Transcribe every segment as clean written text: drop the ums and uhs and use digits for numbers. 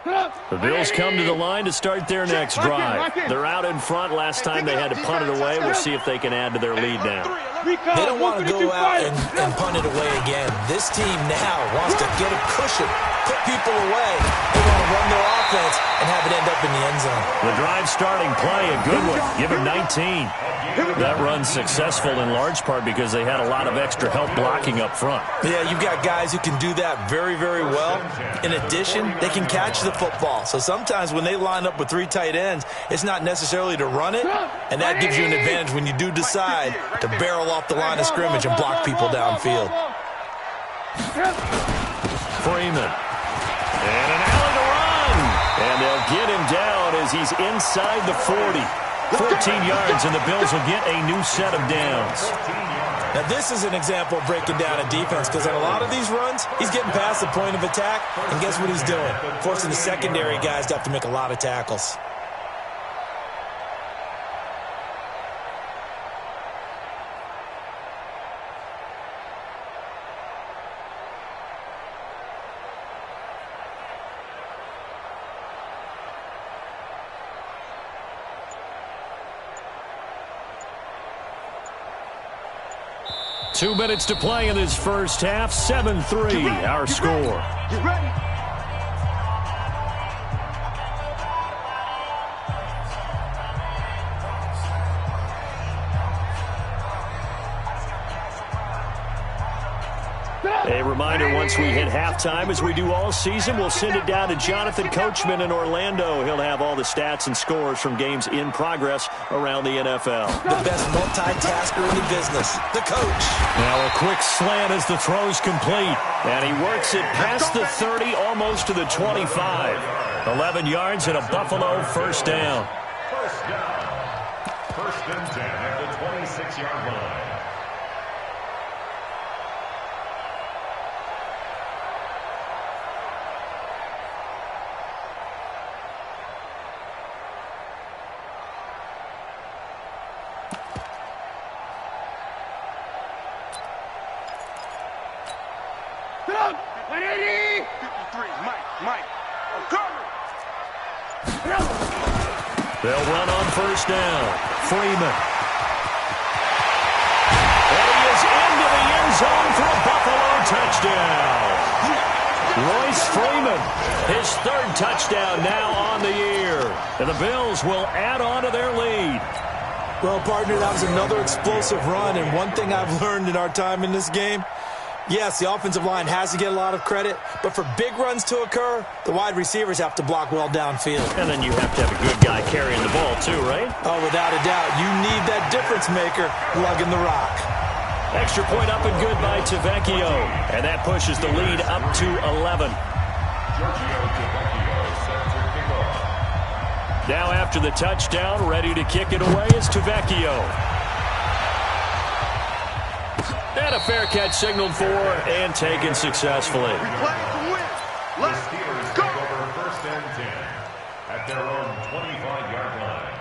The Bills come to the line to start their next drive. They're out in front. Last time they had to punt it away. We'll see if they can add to their lead now. They don't want to go out and punt it away again. This team now wants to get a cushion, put people away. They want to run their offense and have it end up in the end zone. The drive starting play, a good one. Give him 19. That run's successful in large part because they had a lot of extra help blocking up front. Yeah, you've got guys who can do that very, very well. In addition, they can catch the football. So sometimes when they line up with 3 tight ends, it's not necessarily to run it, and that gives you an advantage when you do decide to barrel off the line of scrimmage and block people downfield. Freeman. And an alley to run. And they'll get him down as he's inside the 40. 14 yards, and the Bills will get a new set of downs. Now, this is an example of breaking down a defense because on a lot of these runs, he's getting past the point of attack, and guess what he's doing? Forcing the secondary guys to have to make a lot of tackles. Two minutes to play in this first half. 7-3, our score. A reminder, once we hit halftime, as we do all season, we'll send it down to Jonathan Coachman in Orlando. He'll have all the stats and scores from games in progress around the NFL. The best multitasker in the business, the coach. Now a quick slant as the throw's complete. And he works it past the 30, almost to the 25. 11 yards and a Buffalo first down. First and 10 at the 26-yard line. They'll run on first down. Freeman. And he is into the end zone for a Buffalo touchdown. Royce Freeman, his 3rd touchdown now on the year. And the Bills will add on to their lead. Well, partner, that was another explosive run, and one thing I've learned in our time in this game, yes, the offensive line has to get a lot of credit, but for big runs to occur, the wide receivers have to block well downfield. And then you have to have a good guy carrying the ball too, right? Oh, without a doubt. You need that difference maker lugging the rock. Extra point up and good by Tavecchio. And that pushes the lead up to 11. Now after the touchdown, ready to kick it away is Tavecchio. And a fair catch signaled for and taken successfully. Let's go. First and 10 at their own 25-yard line.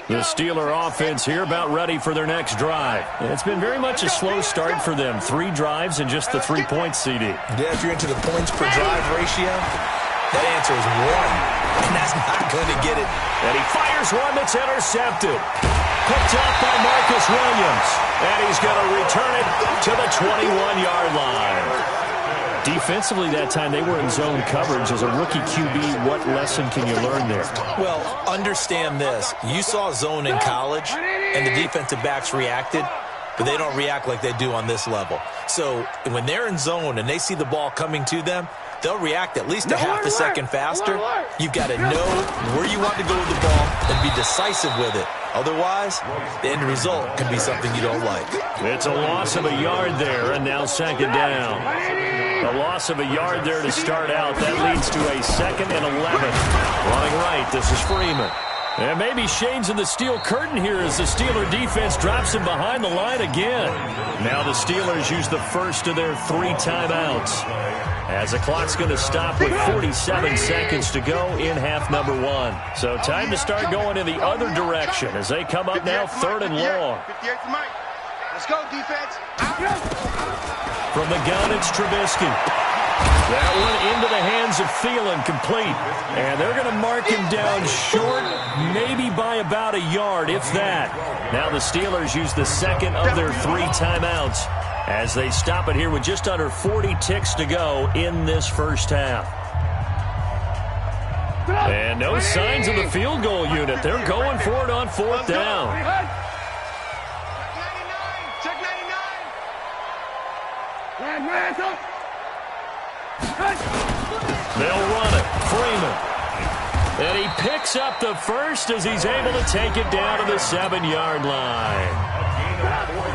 The Steeler offense here about ready for their next drive. It's been very much a slow start for them. 3 drives and just the 3 points, CD. Yeah, if you're into the points per drive ratio, that answer is 1, and that's not going to get it. And he fires one that's intercepted. Picked up by Marcus Williams. And he's going to return it to the 21-yard line. Defensively that time, they were in zone coverage. As a rookie QB, what lesson can you learn there? Well, understand this. You saw zone in college, and the defensive backs reacted, but they don't react like they do on this level. So when they're in zone and they see the ball coming to them, they'll react at least a half a second faster. You've got to know where you want to go with the ball and be decisive with it. Otherwise, the end result can be something you don't like. It's a loss of a yard there, and now second down. A loss of a yard there to start out. That leads to a 2nd and 11. Running right, this is Freeman. And maybe shades of the steel curtain here as the Steeler defense drops him behind the line again. Now the Steelers use the first of their 3 timeouts. as the clock's going to stop with 47 seconds to go in half number one. So time to start going in the other direction as they come up now 3rd and long. Let's go, defense. From the gun, it's Trubisky. That one into the hands of Thielen, complete. And they're going to mark him down short, maybe by about a yard, if that. Now the Steelers use the second of their 3 timeouts as they stop it here with just under 40 ticks to go in this first half. And no signs of the field goal unit. They're going for it on 4th down. Check 99. They'll run it. Freeman. And he picks up the first as he's able to take it down to the 7-yard line.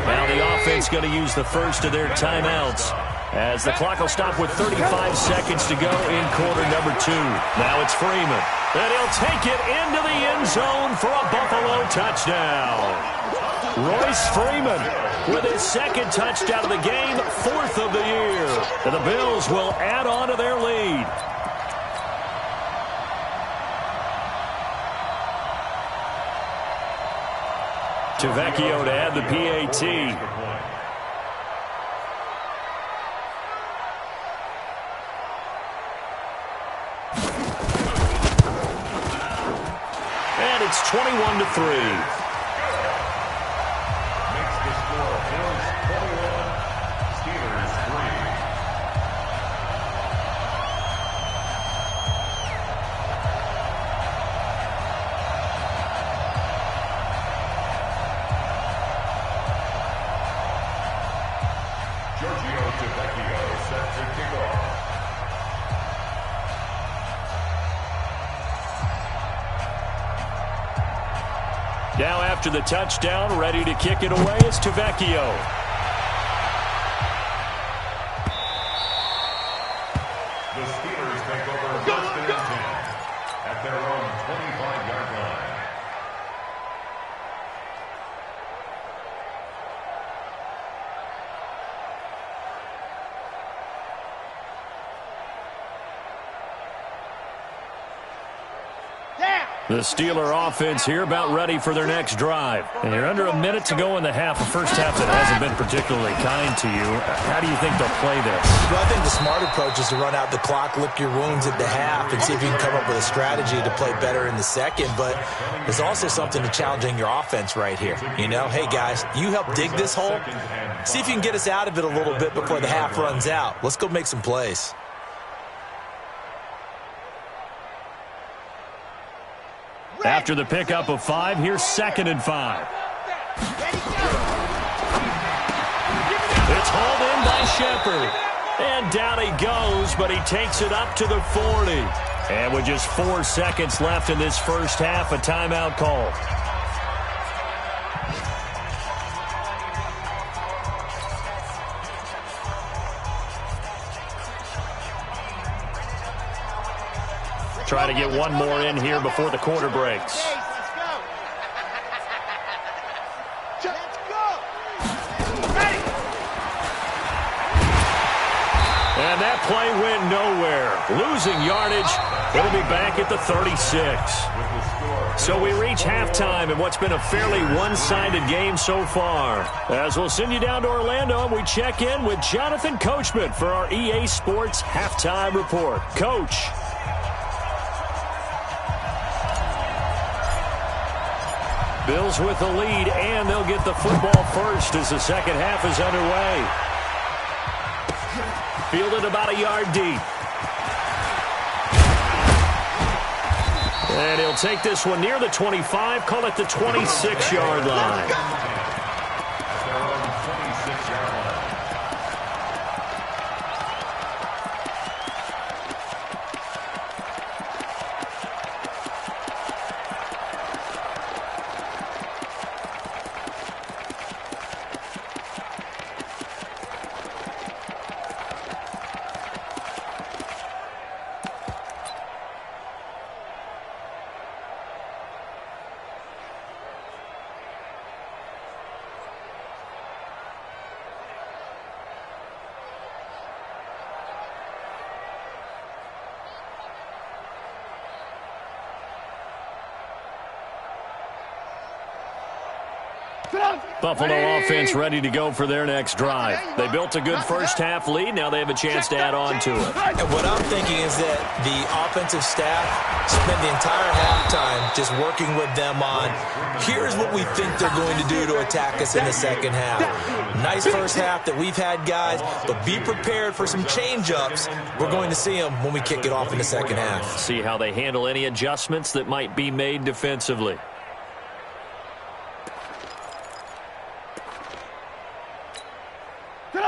Now the offense going to use the first of their timeouts as the clock will stop with 35 seconds to go in quarter number 2. Now it's Freeman. And he'll take it into the end zone for a Buffalo touchdown. Royce Freeman with his 2nd touchdown of the game, 4th of the year. And the Bills will add on to their lead. Tavecchio to add the PAT. And it's 21-3. Now after the touchdown, ready to kick it away is Tavecchio. The Steelers take over 1st and 10 at their own 25-yard line. The Steeler offense here about ready for their next drive. And you're under a minute to go in the half, a first half that hasn't been particularly kind to you. How do you think they'll play this? Well, I think the smart approach is to run out the clock, lick your wounds at the half, and see if you can come up with a strategy to play better in the second. But there's also something to challenging your offense right here. You know, hey, guys, you help dig this hole. See if you can get us out of it a little bit before the half runs out. Let's go make some plays. After the pickup of 5, here's 2nd and 5. It's hauled in by Shepard. And down he goes, but he takes it up to the 40. And with just 4 seconds left in this first half, a timeout call. Try to get one more in here before the quarter breaks. And that play went nowhere. Losing yardage. It'll be back at the 36. So we reach halftime in what's been a fairly one-sided game so far. As we'll send you down to Orlando, and we check in with Jonathan Coachman for our EA Sports Halftime Report. Coach. Bills with the lead, and they'll get the football first as the second half is underway. Fielded about a yard deep. And he'll take this one near the 25, call it the 26-yard line. Buffalo offense ready to go for their next drive. They built a good first-half lead. Now they have a chance to add on to it. And what I'm thinking is that the offensive staff spent the entire halftime just working with them on, here's what we think they're going to do to attack us in the second half. Nice first half that we've had, guys, but be prepared for some change-ups. We're going to see them when we kick it off in the second half. See how they handle any adjustments that might be made defensively.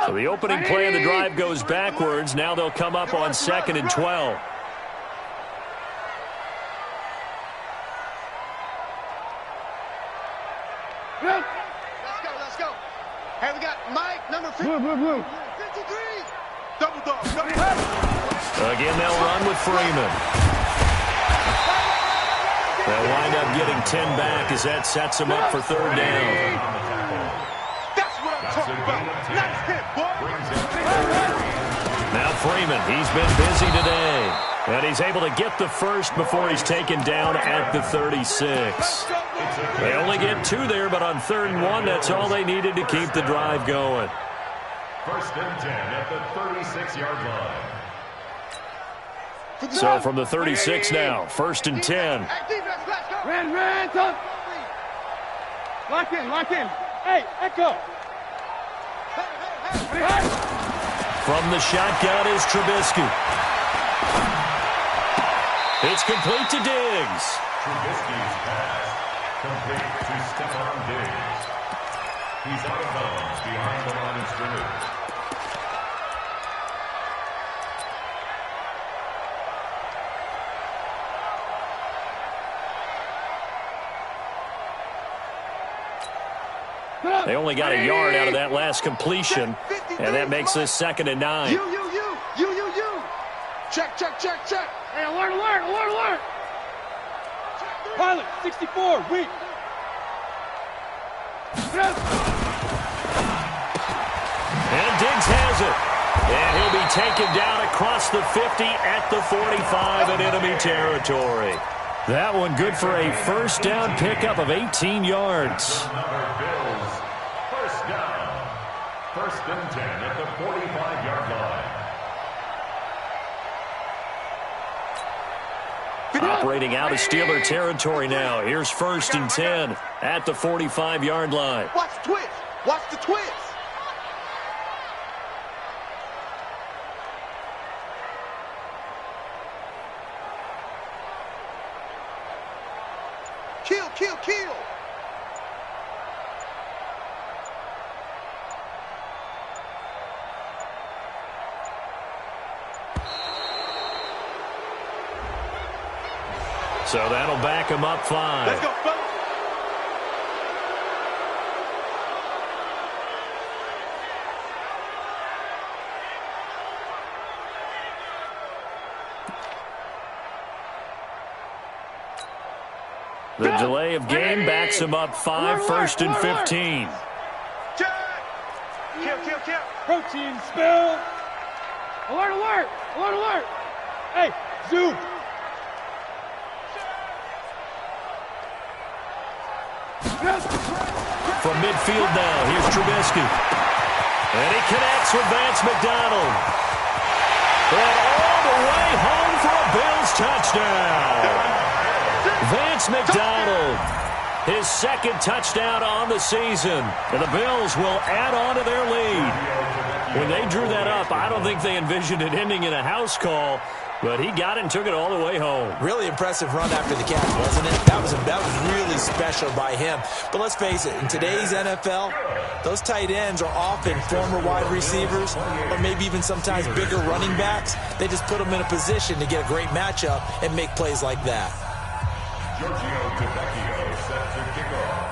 So the opening play of the drive goes backwards. Now they'll come up on 2nd and 12. Let's go. Hey, we got Mike, number 53. Double dog. Again, they'll run with Freeman. They'll wind up getting 10 back as that sets them up for third down. Now Freeman, he's been busy today. And he's able to get the first before he's taken down at the 36. They only get 2 there, but on 3rd and 1, that's all they needed to keep the drive going. 1st and 10 at the 36-yard line. So from the 36 now, 1st and 10. Ran, top. Lock in. Hey, echo. From the shotgun is Trubisky. It's complete to Diggs. Trubisky's pass complete to Stephon Diggs. He's out of bounds behind the line of scrimmage. They only got a yard out of that last completion, and that makes this 2nd and 9. You. Check. Hey, alert. Pilot, 64, weak. And Diggs has it. And he'll be taken down across the 50 at the 45 in enemy territory. That one good for a first down pickup of 18 yards. Bills, first down. 1st and 10 at the 45-yard line. Operating out of Steeler territory now. Here's 1st and 10 at the 45-yard line. Watch the twist. Kill. So that'll back him up 5. Let's go, fellas. The delay of game backs him up 5, 1st and 15. Kill. Protein spill. Alert. Hey, zoom. From midfield now, here's Trubisky. And he connects with Vance McDonald. And all the way home for a Bills touchdown. Vance McDonald, his 2nd touchdown on the season. And the Bills will add on to their lead. When they drew that up, I don't think they envisioned it ending in a house call. But he got it and took it all the way home. Really impressive run after the catch, wasn't it? That was really special by him. But let's face it, in today's NFL, those tight ends are often former wide receivers or maybe even sometimes bigger running backs. They just put them in a position to get a great matchup and make plays like that. Giorgio Tavecchio set to kick off.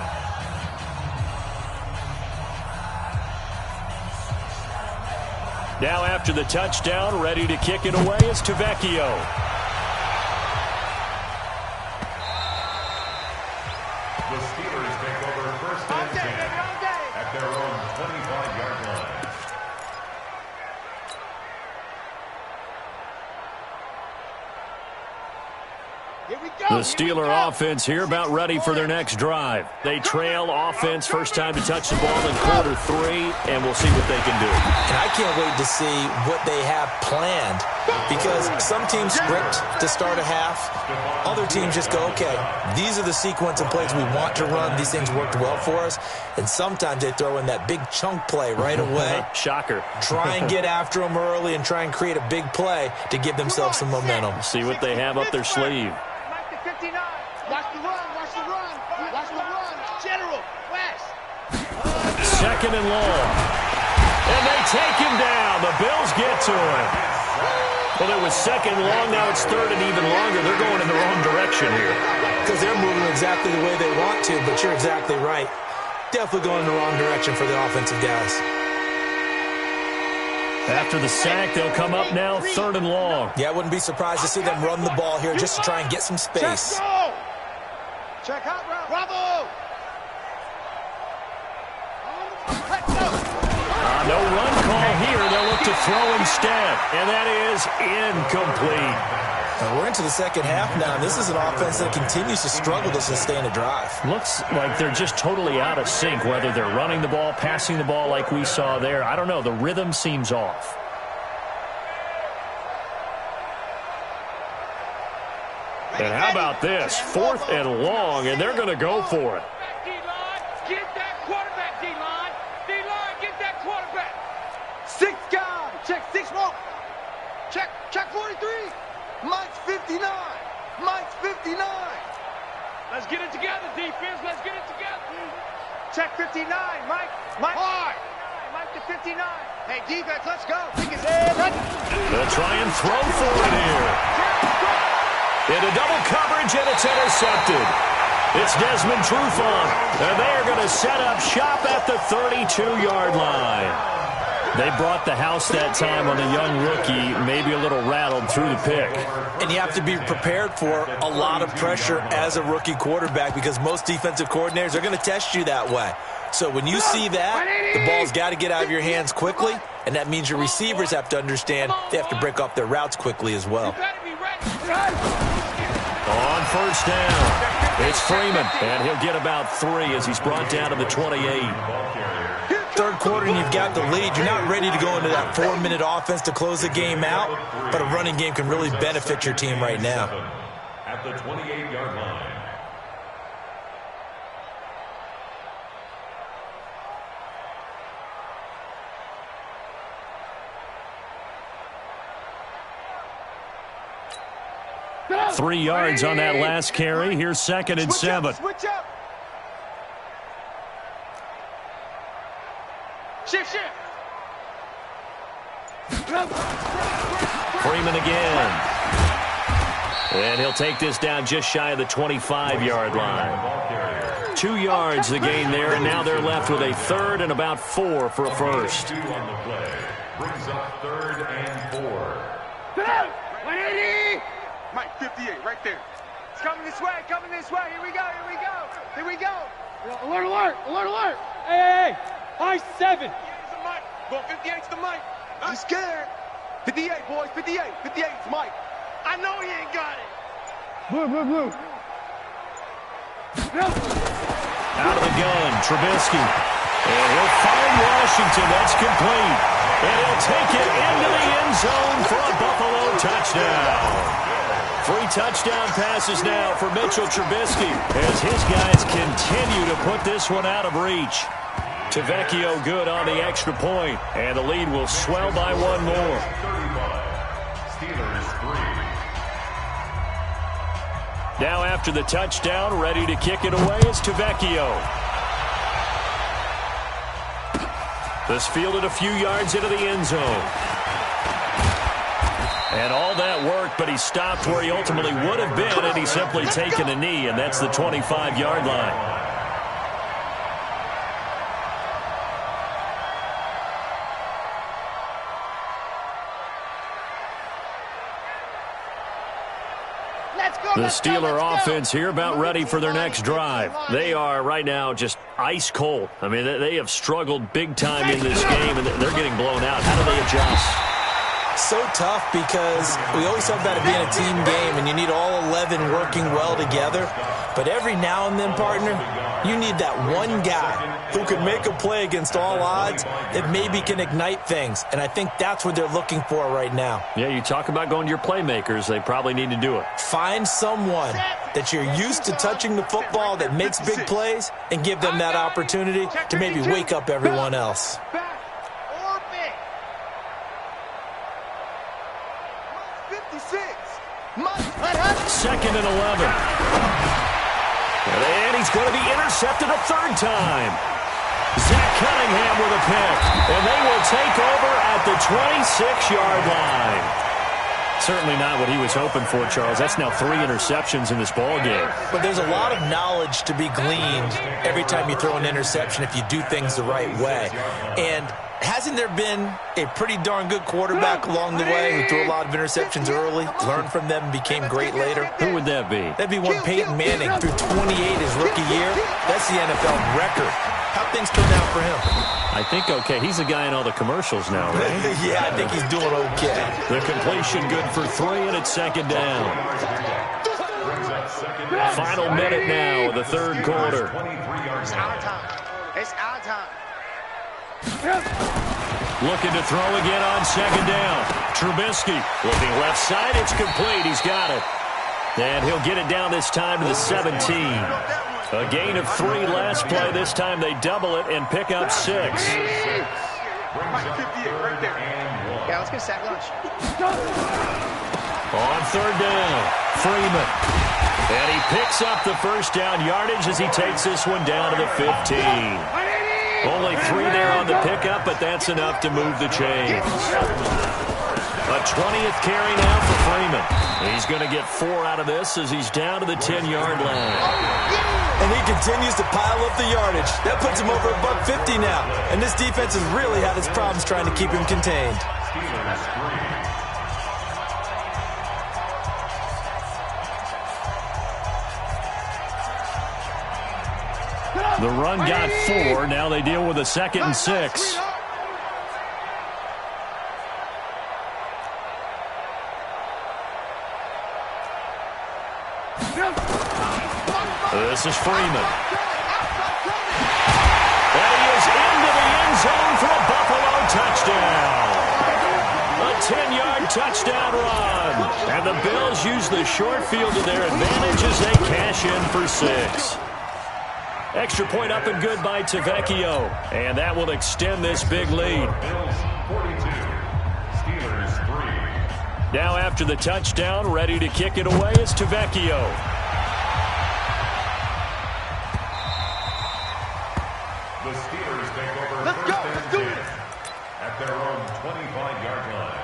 Now after the touchdown, ready to kick it away is Tavecchio. The Steelers take over 1st and 10 at their own 25-yard line. Here we go. The Steeler offense here about ready for their next drive. They trail offense first time to touch the ball in quarter 3, and we'll see what they can do. And I can't wait to see what they have planned, because some teams script to start a half. Other teams just go, okay, these are the sequence of plays we want to run. These things worked well for us. And sometimes they throw in that big chunk play right away. Shocker. Try and get after them early and try and create a big play to give themselves some momentum. See what they have up their sleeve. Watch the run, watch the run, watch the run. General, West. Second and long. And they take him down. The Bills get to him. Well, it was second long. Now it's third and even longer. They're going in the wrong direction here. Because they're moving exactly the way they want to, but you're exactly right. Definitely going in the wrong direction for the offensive guys. After the sack, they'll come up now third and long. Yeah, I wouldn't be surprised to see them run the ball here just to try and get some space. Check out, Bravo! No run call here. They'll look to throw instead. And that is incomplete. Now we're into the second half now. This is an offense that continues to struggle to sustain a drive. Looks like they're just totally out of sync, whether they're running the ball, passing the ball like we saw there. I don't know. The rhythm seems off. And how about this? Fourth and long, and they're going to go for it. Get that quarterback, D-line. D-line, get that quarterback. 6 guys. Check 6 more. Check 43. Mike's 59. Mike's 59. Let's get it together, defense. Let's get it together. Check 59. Mike hard. Mike to 59. Hey, defense, let's go. Kick his head. They'll try and throw for it here. Into double coverage, and it's intercepted. It's Desmond Trufant, and they are going to set up shop at the 32-yard line. They brought the house that time on the young rookie, maybe a little rattled through the pick. And you have to be prepared for a lot of pressure as a rookie quarterback, because most defensive coordinators are going to test you that way. So when you see that, the ball's got to get out of your hands quickly, and that means your receivers have to understand they have to break off their routes quickly as well. On first down, it's Freeman, and he'll get about 3 as he's brought down to the 28. Third quarter and you've got the lead. You're not ready to go into that 4-minute offense to close the game out, but a running game can really benefit your team right now. At the 28-yard line. Three yards on that last carry. Here's second and 7. Switch up. Shift. Freeman again. And he'll take this down just shy of the 25-yard line. 2 yards the gain there, and now they're left with a third and about 4 for a first. 2 on the play. Brings up 3rd and 4. 180. Mike, 58, right there. It's coming this way, Here we go. Alert. Hey. High 7. Going 58's the Mike. I'm scared. 58, boys, 58's Mike. I know he ain't got it. Blue. Out of the gun, Trubisky. And he'll find Washington. That's complete. And he'll take it into the end zone for a Buffalo touchdown. 3 touchdown passes now for Mitchell Trubisky as his guys continue to put this one out of reach. Tavecchio good on the extra point, and the lead will swell by 1 more. 35. Steelers 3. Now after the touchdown, ready to kick it away is Tavecchio. This fielded a few yards into the end zone. And all that worked, but he stopped where he ultimately would have been, and he's simply taken a knee, and that's the 25-yard line. The Steeler offense here about ready for their next drive. They are right now just ice cold. I mean, they have struggled big time in this game, and they're getting blown out. How do they adjust? So tough because we always talk about it being a team game and you need all 11 working well together. But every now and then, partner, you need that one guy who can make a play against all odds that maybe can ignite things. And I think that's what they're looking for right now. Yeah, you talk about going to your playmakers. They probably need to do it. Find someone that you're used to touching the football that makes big plays and give them that opportunity to maybe wake up everyone else. Second and 11. And he's going to be intercepted a third time. Zach Cunningham with a pick. And they will take over at the 26-yard line. Certainly not what he was hoping for, Charles. That's now 3 interceptions in this ball game. But there's a lot of knowledge to be gleaned every time you throw an interception if you do things the right way. And hasn't there been a pretty darn good quarterback along the way who threw a lot of interceptions early, learned from them, and became great later? Who would that be? That'd be one Peyton Manning, threw 28 his rookie year. That's the NFL record. How'd things turn out for him? I think okay. He's the guy in all the commercials now, right? Yeah, I think he's doing okay. The completion good for 3, and it's second down. Final minute now of the third quarter. It's our time. It's our time. Looking to throw again on second down. Trubisky looking left side. It's complete. He's got it. And he'll get it down this time to the 17. A gain of 3 last play. This time they double it and pick up 6. Yeah, let's get a sack lunch. On third down, Freeman. And he picks up the first down yardage as he takes this one down to the 15. Only 3 there on the pickup, but that's enough to move the chains. A 20th carry now for Freeman. He's going to get 4 out of this as he's down to the 10-yard line. And he continues to pile up the yardage. That puts him over $150 now. And this defense has really had its problems trying to keep him contained. The run got 4. Now they deal with a 2nd and 6. This is Freeman. And he is into the end zone for a Buffalo touchdown. A 10-yard touchdown run. And the Bills use the short field to their advantage as they cash in for 6. Extra point up and good by Tavecchio. And that will extend this big lead. Now after the touchdown, ready to kick it away is Tavecchio. The Steelers take over first and 10 at their own 25-yard line.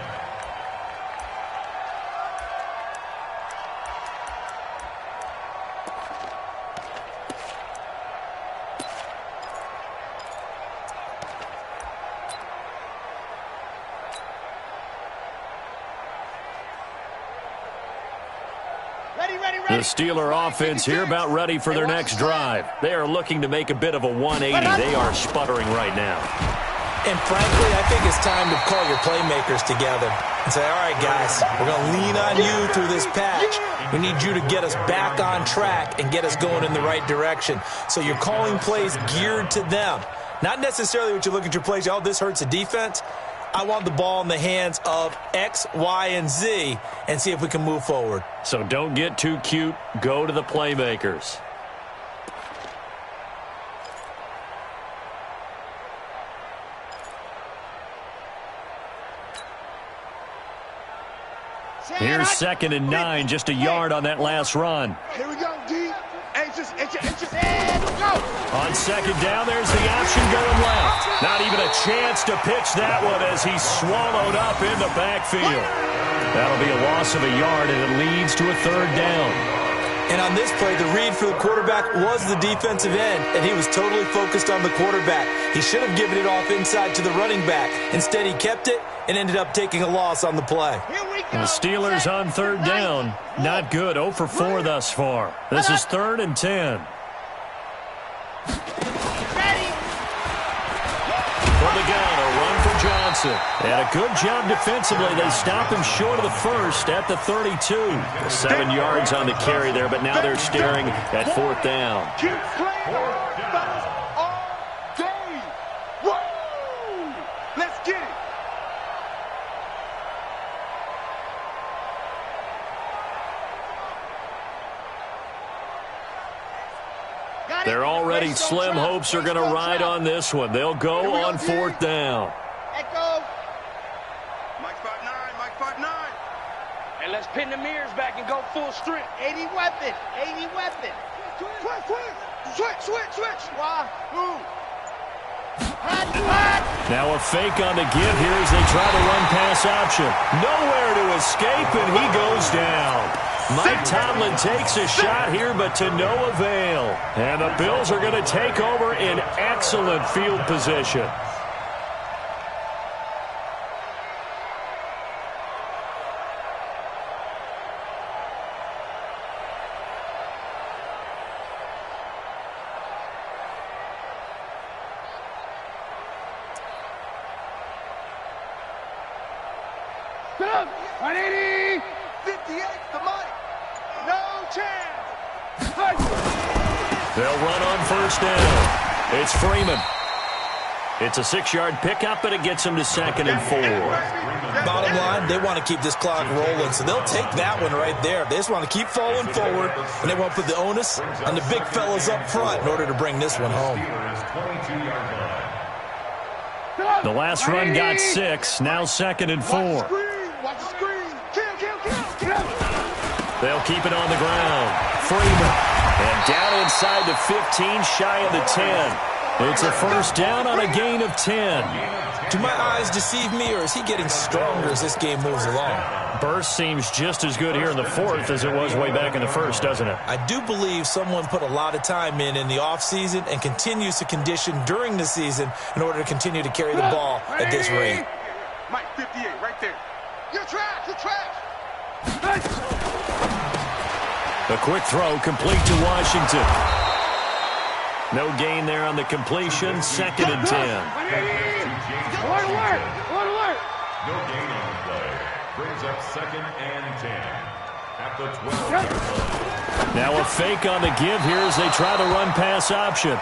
The Steeler offense here about ready for their next drive. They are looking to make a bit of a 180. They are sputtering right now. And frankly, I think it's time to call your playmakers together and say, all right, guys, we're going to lean on you through this patch. We need you to get us back on track and get us going in the right direction. So you're calling plays geared to them. Not necessarily what you look at your plays, oh, this hurts the defense. I want the ball in the hands of X, Y, and Z and see if we can move forward. So don't get too cute. Go to the playmakers. Here's 2nd and 9, just a yard on that last run. Here we go, D. And go. On second down, there's the option going left. Not even a chance to pitch that one as he's swallowed up in the backfield. That'll be a loss of a yard, and it leads to a 3rd down. And on this play, the read for the quarterback was the defensive end, and he was totally focused on the quarterback. He should have given it off inside to the running back. Instead, he kept it and ended up taking a loss on the play. And the Steelers on 3rd down. Not good. 0 for 4 thus far. This is 3rd and 10. From the gun, a run for Johnson. gets it. And a good job defensively. They stop him short of the first at the 32. 7 yards on the carry there, but now they're staring at 4th down. Keep playing all day. Woo! Let's get it. They're already slim hopes are going to ride on this one. They'll go on 4th down. Echo. Mike 5'9", Mike 5'9". And let's pin the mirrors back and go full strength. 80 weapon, 80 weapon. Switch. Why? Who? Now a fake on the give here as they try the run-pass option. Nowhere to escape, and he goes down. Mike Tomlin takes a shot here, but to no avail. And the Bills are going to take over in excellent field position. Get up! 180! 58 the money! No chance! They'll run on 1st down. It's Freeman. It's a 6-yard pickup, but it gets him to 2nd and 4. Bottom line, they want to keep this clock rolling, so they'll take that one right there. They just want to keep falling forward, and they want to put the onus on the big fellas up front in order to bring this one home. The last run got 6, now 2nd and 4. Watch the screen! Kill! They'll keep it on the ground. Freeman. And down inside the 15, shy of the 10. It's a 1st down on a gain of 10. Do my eyes deceive me, or is he getting stronger as this game moves along? Burst seems just as good here in the 4th as it was way back in the 1st, doesn't it? I do believe someone put a lot of time in the offseason and continues to condition during the season in order to continue to carry the ball at this rate. Mike 58 right there. You're trash! A quick throw complete to Washington. No gain there on the completion. 2nd and 10. Alert! No gain on the play. Brings up 2nd and 10. At the 12-yard line. Now a fake on the give here as they try the run-pass option.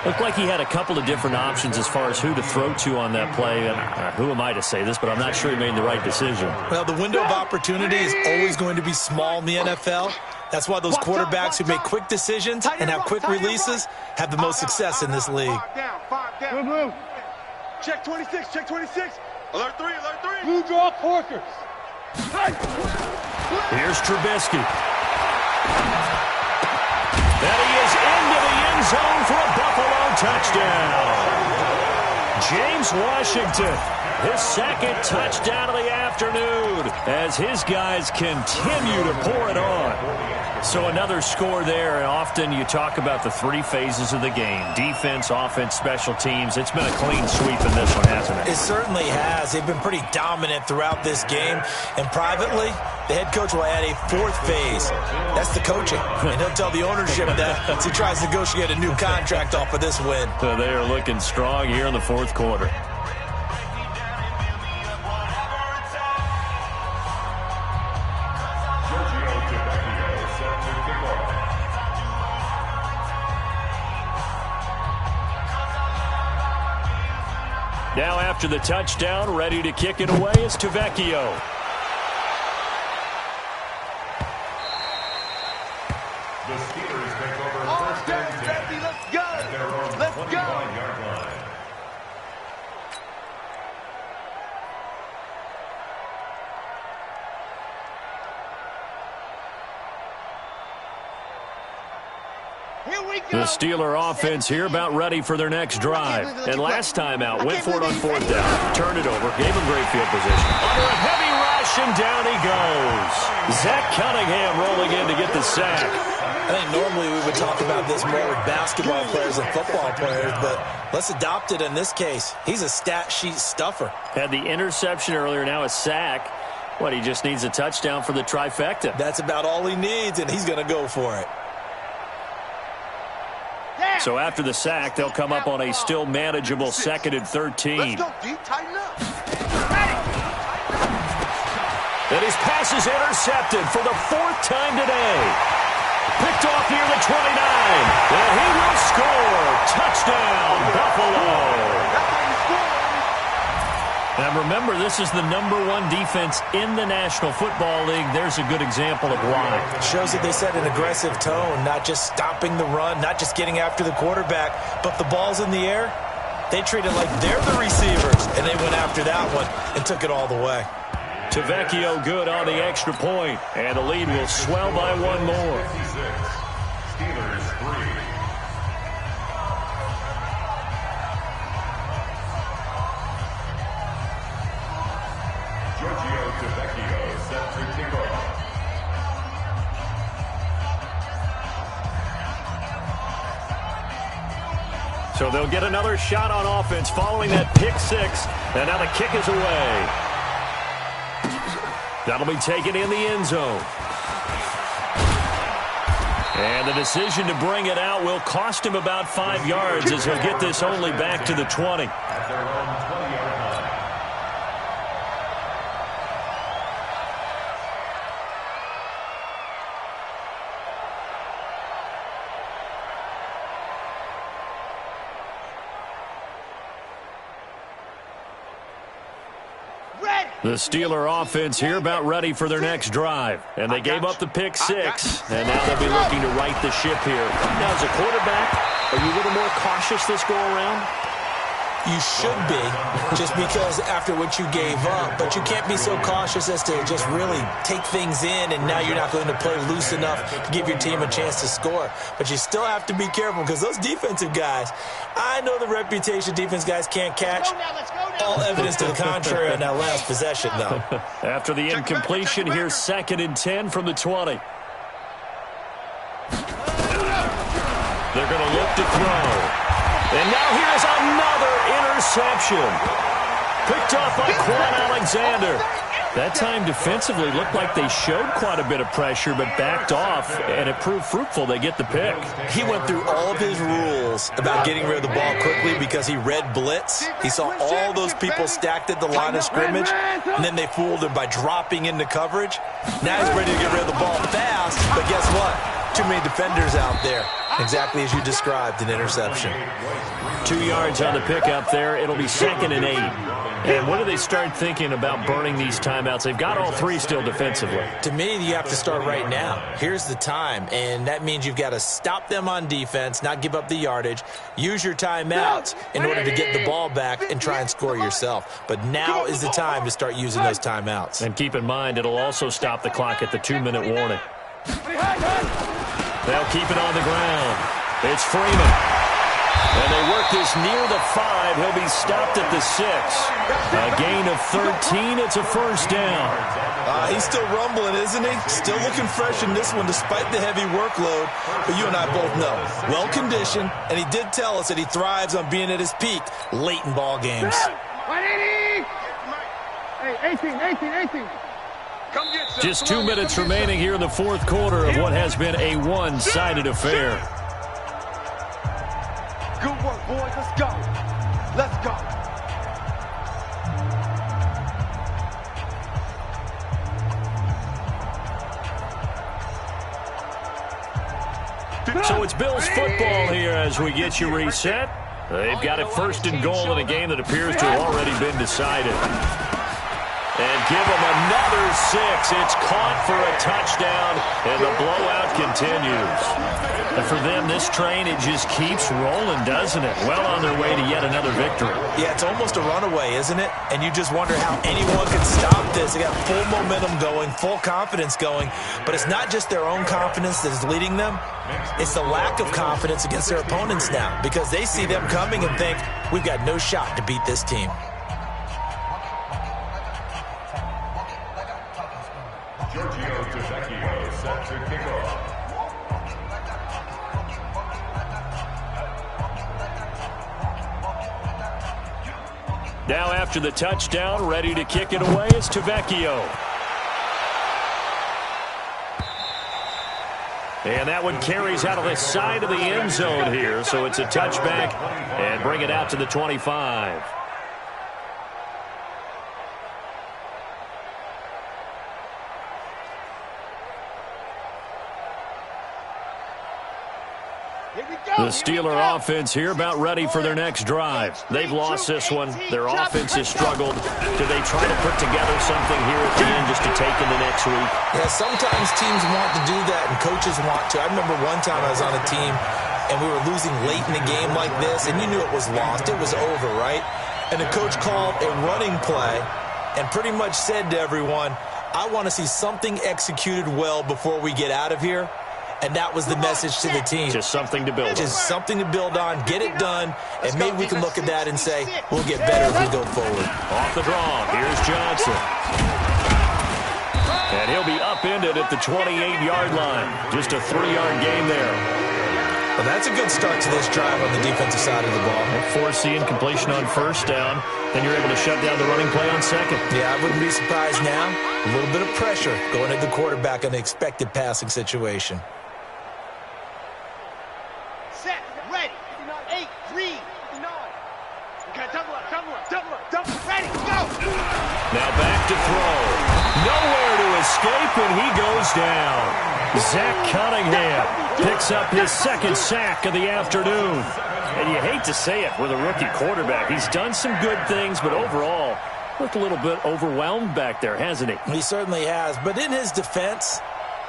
Looked like he had a couple of different options as far as who to throw to on that play. And who am I to say this, but I'm not sure he made the right decision. Well, the window of opportunity is always going to be small in the NFL. That's why those quarterbacks who make quick decisions and have quick releases have the most success in this league. 5 down. Blue. Check 26. Alert 3. Blue draw Corkers. Here's Trubisky. And he is into the end zone for a Buffalo touchdown. James Washington, his 2nd touchdown of the afternoon as his guys continue to pour it on. So another score there, and often you talk about the 3 phases of the game. Defense, offense, special teams. It's been a clean sweep in this one, hasn't it? It certainly has. They've been pretty dominant throughout this game. And privately, the head coach will add a 4th phase. That's the coaching. And he'll tell the ownership that as he tries to negotiate a new contract off of this win. So they are looking strong here in the 4th quarter. Now after the touchdown, ready to kick it away is Tavecchio. The Steelers take over 1st and 10. Let's go! Let's go! 25-yard line. The Steeler offense here about ready for their next drive. And last time out, went for it on 4th down. Turned it over, gave him great field position. Under a heavy rush, and down he goes. Zach Cunningham rolling in to get the sack. I think normally we would talk about this more with basketball players and football players, but let's adopt it in this case. He's a stat sheet stuffer. Had the interception earlier, now a sack. What, he just needs a touchdown for the trifecta. That's about all he needs, and he's going to go for it. So after the sack, they'll come up on a still manageable 2nd and 13. Let's go, D. Tighten up. And his pass is intercepted for the 4th time today. Picked off near the 29. And he will score. Touchdown, Buffalo. And remember, this is the #1 defense in the National Football League. There's a good example of why. Shows that they set an aggressive tone, not just stopping the run, not just getting after the quarterback, but the ball's in the air. They treat it like they're the receivers, and they went after that one and took it all the way. Tavecchio good on the extra point, and the lead will swell by one more. Steelers 3. Tavecchio set to kick off. So they'll get another shot on offense following that pick 6, and now the kick is away. That'll be taken in the end zone. And the decision to bring it out will cost him about 5 yards as he'll get this only back to the 20. At their own 20-yard line. The Steeler offense here about ready for their next drive. And they gave up the pick 6, and now they'll be looking to right the ship here. Now, as a quarterback, are you a little more cautious this go-around? You should be, just because after what you gave up. But you can't be so cautious as to just really take things in, and now you're not going to play loose enough to give your team a chance to score. But you still have to be careful, because those defensive guys, I know the reputation defense guys can't catch. All evidence to the contrary on that last possession, though. After the incompletion, here's 2nd and 10 from the 20. They're going to look to throw. And now here's another interception. Picked off by Quan Alexander. That time defensively looked like they showed quite a bit of pressure but backed off, and it proved fruitful. They get the pick. He went through all of his rules about getting rid of the ball quickly because he read blitz. He saw all those people stacked at the line of scrimmage, and then they fooled him by dropping into coverage. Now he's ready to get rid of the ball fast, but guess what? Too many defenders out there. Exactly as you described, an interception. 2 yards on the pickup there. It'll be 2nd and 8. And when do they start thinking about burning these timeouts? They've got all 3 still defensively. To me, you have to start right now. Here's the time, and that means you've got to stop them on defense, not give up the yardage, use your timeouts in order to get the ball back and try and score yourself. But now is the time to start using those timeouts. And keep in mind, it'll also stop the clock at the 2-minute warning. They'll keep it on the ground. It's Freeman. And they work this near the 5. He'll be stopped at the 6. A gain of 13. It's a first down. He's still rumbling, isn't he? Still looking fresh in this one despite the heavy workload. But you and I both know, well-conditioned, and he did tell us that he thrives on being at his peak late in ball games. 180! Hey, 18. Just 2 minutes remaining here in the 4th quarter of what has been a one-sided affair. Good work, boys. Let's go. Let's go. So it's Bills football here as we get you reset. They've got it 1st and goal in a game that appears to have already been decided. And give them another 6. It's caught for a touchdown, and the blowout continues. And for them, this train, it just keeps rolling, doesn't it? Well on their way to yet another victory. Yeah, it's almost a runaway, isn't it? And you just wonder how anyone can stop this. They got full momentum going, full confidence going. But it's not just their own confidence that is leading them. It's the lack of confidence against their opponents now, because they see them coming and think, we've got no shot to beat this team. Tavecchio set to kick off. Now after the touchdown, ready to kick it away is Tavecchio. And that one carries out of the side of the end zone here, so it's a touchback and bring it out to the 25. The Steeler offense here about ready for their next drive. They've lost this one. Their offense has struggled. Do they try to put together something here at the end just to take into next week? Yeah, sometimes teams want to do that and coaches want to. I remember one time I was on a team and we were losing late in the game like this, and you knew it was lost. It was over, right? And the coach called a running play and pretty much said to everyone, I want to see something executed well before we get out of here. And that was the message to the team. Just something to build on. Just something to build on, get it done, and maybe we can look at that and say, we'll get better as we go forward. Off the draw, here's Johnson. And he'll be upended at the 28-yard line. Just a 3-yard gain there. Well, that's a good start to this drive on the defensive side of the ball. Force the incompletion on first down. Then you're able to shut down the running play on second. Yeah, I wouldn't be surprised now. A little bit of pressure going at the quarterback in the expected passing situation. Now back to throw. Nowhere to escape, and he goes down. Zach Cunningham picks up his second sack of the afternoon. And you hate to say it with a rookie quarterback. He's done some good things, but overall, looked a little bit overwhelmed back there, hasn't he? He certainly has. But in his defense,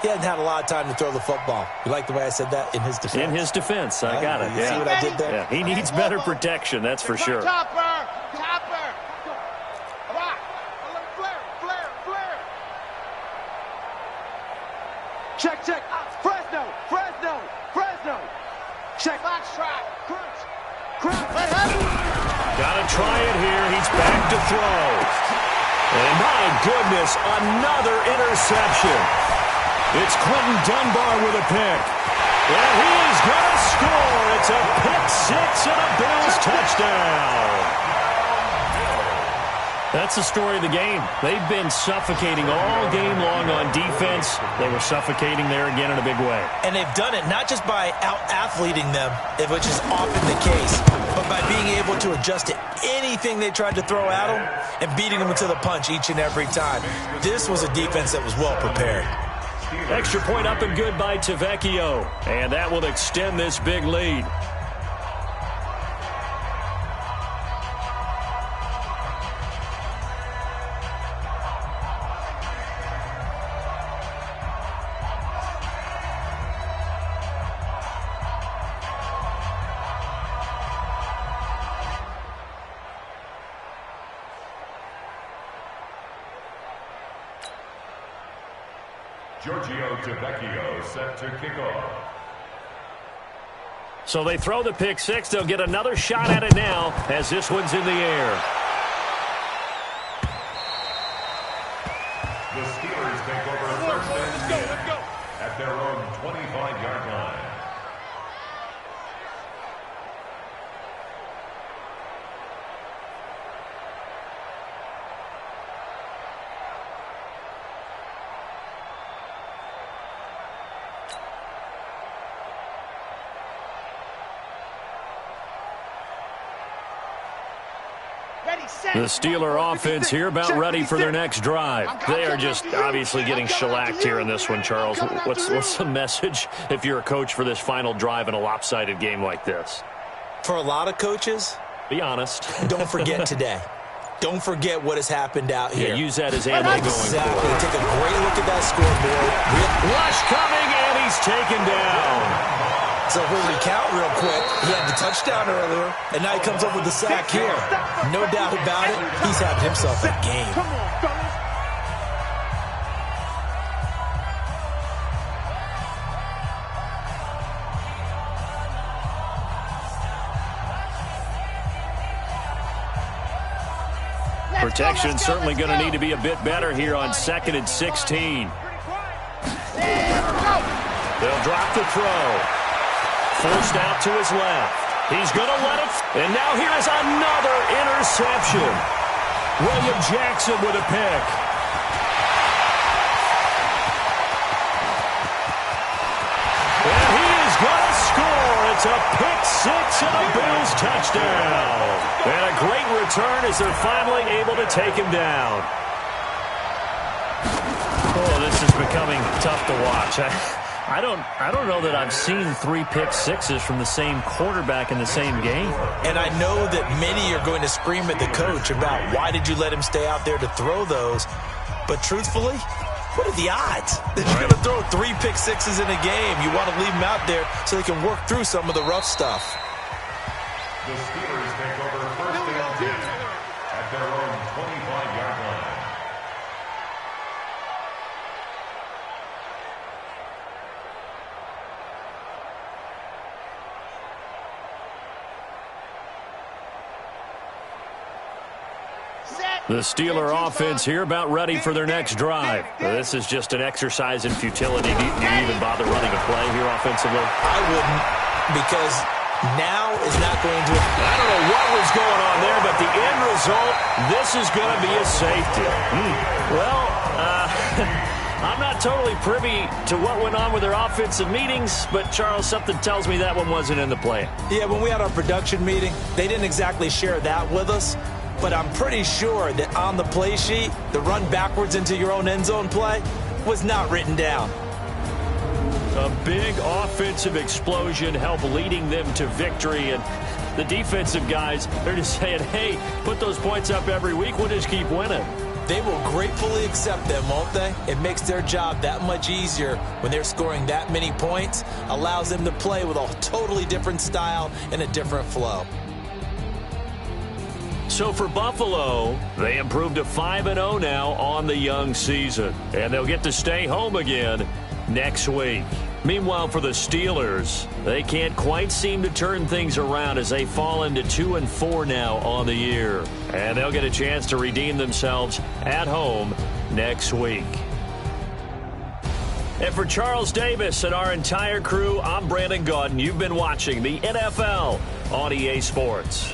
he hasn't had a lot of time to throw the football. You like the way I said that? In his defense. In his defense. I got it. You see what I did there? Yeah, he needs better protection, that's for sure. Check, check. Fresno. Check. Box track. Crunch. Gotta try it here. He's back to throw. And my goodness, another interception. It's Quentin Dunbar with a pick. And he is going to score. It's a pick six and a Bills touchdown. That's the story of the game. They've been suffocating all game long on defense. They were suffocating there again in a big way. And they've done it not just by out-athleting them, which is often the case, but by being able to adjust to anything they tried to throw at them and beating them to the punch each and every time. This was a defense that was well prepared. Extra point up and good by Tavecchio. And that will extend this big lead. Giorgio Tavecchio set to kick off. So they throw the pick six. They'll get another shot at it now as this one's in the air. The Steelers take over first and 10 at their own 25-yard line. The Steeler offense here about ready for their next drive. They are just obviously getting shellacked here in this one, Charles. What's the message if you're a coach for this final drive in a lopsided game like this? For a lot of coaches, be honest. Don't forget today. Don't forget what has happened out here. Yeah, use that as ammo going exactly. forward. Take a great look at that scoreboard. Rush coming, and he's taken down. So if we recount real quick, he had the touchdown earlier, and now he comes up with the sack here. No doubt about it, he's having himself a game. Protection certainly going to need to be a bit better here on 2nd and 16. They'll drop the throw. Forced out to his left. He's going to let it. And now here is another interception. William Jackson with a pick. It's a pick six and a Bills touchdown. And a great return as they're finally able to take him down. Oh, this is becoming tough to watch. I don't know that I've seen 3 pick sixes from the same quarterback in the same game. And I know that many are going to scream at the coach about why did you let him stay out there to throw those. But truthfully, what are the odds that you're going to throw 3 pick sixes in a game? You want to leave them out there so they can work through some of the rough stuff. The Steelers take over first and 10 at their own 25-yard line. The Steeler offense here about ready for their next drive. This is just an exercise in futility. Do you even bother running a play here offensively? I wouldn't, because now is not going to... I don't know what was going on there, but the end result, this is going to be a safety. Well, I'm not totally privy to what went on with their offensive meetings, but, Charles, something tells me that one wasn't in the plan. Yeah, when we had our production meeting, they didn't exactly share that with us. But I'm pretty sure that on the play sheet, the run backwards into your own end zone play was not written down. A big offensive explosion helped leading them to victory. And the defensive guys, they're just saying, hey, put those points up every week. We'll just keep winning. They will gratefully accept them, won't they? It makes their job that much easier when they're scoring that many points. Allows them to play with a totally different style and a different flow. So for Buffalo, they improved to 5-0 now on the young season. And they'll get to stay home again next week. Meanwhile, for the Steelers, they can't quite seem to turn things around as they fall into 2-4 now on the year. And they'll get a chance to redeem themselves at home next week. And for Charles Davis and our entire crew, I'm Brandon Gaudin. You've been watching the NFL on EA Sports.